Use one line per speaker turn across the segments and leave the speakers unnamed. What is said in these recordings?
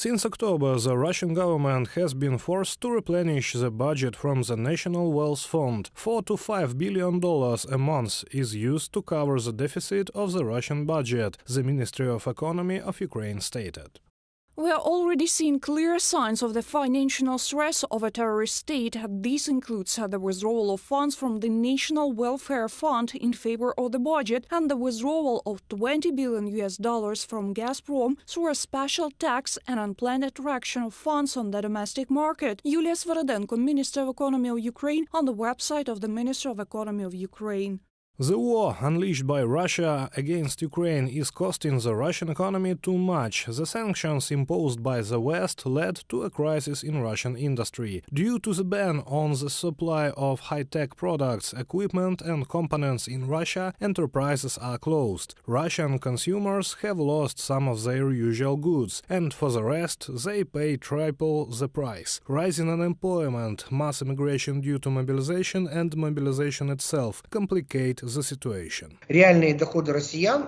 Since October, the Russian government has been forced to replenish the budget from the National Wealth Fund. $4 to $5 billion a month is used to cover the deficit of the Russian budget, the Ministry of Economy of Ukraine stated.
We are already seeing clear signs of the financial stress of a terrorist state. This includes the withdrawal of funds from the National Welfare Fund in favor of the budget and the withdrawal of $20 billion from Gazprom through a special tax and unplanned attraction of funds on the domestic market. Yulia Sviridenko, Minister of Economy of Ukraine, on the website of the Ministry of Economy of Ukraine.
The war unleashed by Russia against Ukraine is costing the Russian economy too much. The sanctions imposed by the West led to a crisis in Russian industry. Due to the ban on the supply of high-tech products, equipment and components in Russia, enterprises are closed. Russian consumers have lost some of their usual goods, and for the rest, they pay triple the price. Rising unemployment, mass immigration due to mobilization and mobilization itself complicate the situation.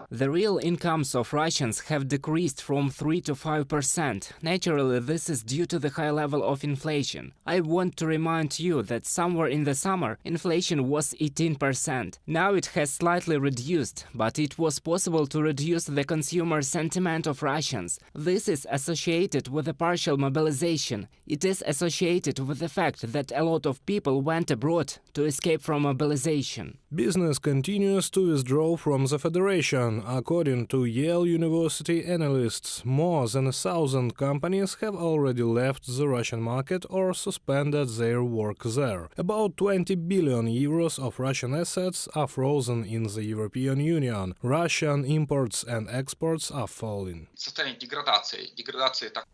The real incomes of Russians have decreased from 3 to 5%. Naturally, this is due to the high level of inflation. I want to remind you that somewhere in the summer, inflation was 18%. Now it has slightly reduced, but it was possible to reduce the consumer sentiment of Russians. This is associated with a partial mobilization. It is associated with the fact that a lot of people went abroad to escape from mobilization.
Business continues to withdraw from the Federation. According to Yale University analysts, more than 1,000 companies have already left the Russian market or suspended their work there. About 20 billion euros of Russian assets are frozen in the European Union. Russian imports and exports are falling.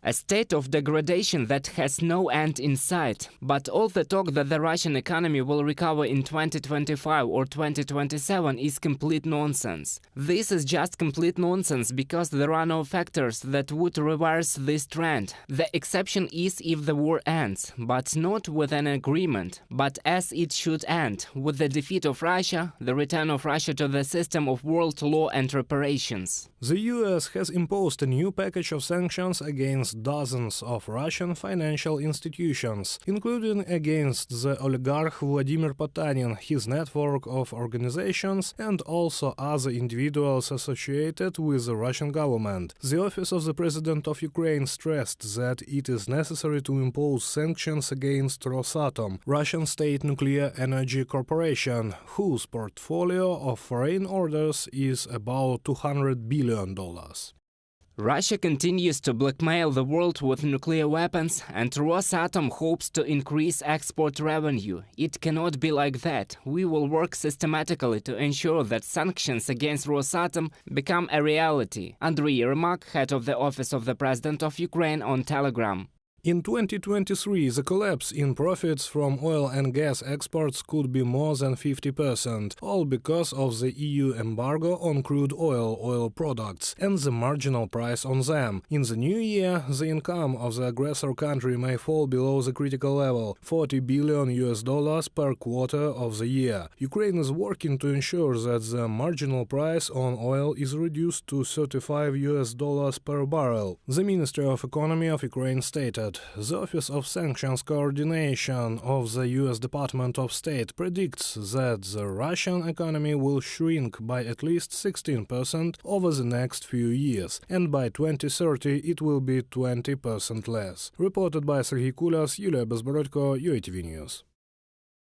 A state of degradation that has no end in sight. But all the talk that the Russian economy will recover in 2025 or 2027 is complete nonsense. This is just complete nonsense because there are no factors that would reverse this trend. The exception is if the war ends, but not with an agreement, but as it should end, with the defeat of Russia, the return of Russia to the system of world law and reparations.
The US has imposed a new package of sanctions against dozens of Russian financial institutions, including against the oligarch Vladimir Putin, his network of organizations, and also other individuals associated with the Russian government. The Office of the President of Ukraine stressed that it is necessary to impose sanctions against Rosatom, Russian state nuclear energy corporation, whose portfolio of foreign orders is about $200 billion.
Russia continues to blackmail the world with nuclear weapons, and Rosatom hopes to increase export revenue. It cannot be like that. We will work systematically to ensure that sanctions against Rosatom become a reality. Andriy Yermak, head of the Office of the President of Ukraine, on Telegram.
In 2023, the collapse in profits from oil and gas exports could be more than 50%, all because of the EU embargo on crude oil products, and the marginal price on them. In the new year, the income of the aggressor country may fall below the critical level, $40 billion per quarter of the year. Ukraine is working to ensure that the marginal price on oil is reduced to $35 per barrel. The Ministry of Economy of Ukraine stated. The Office of Sanctions Coordination of the U.S. Department of State predicts that the Russian economy will shrink by at least 16% over the next few years, and by 2030 it will be 20% less. Reported by Serhiy Kulas, Yulia Bezborodko, uatv News.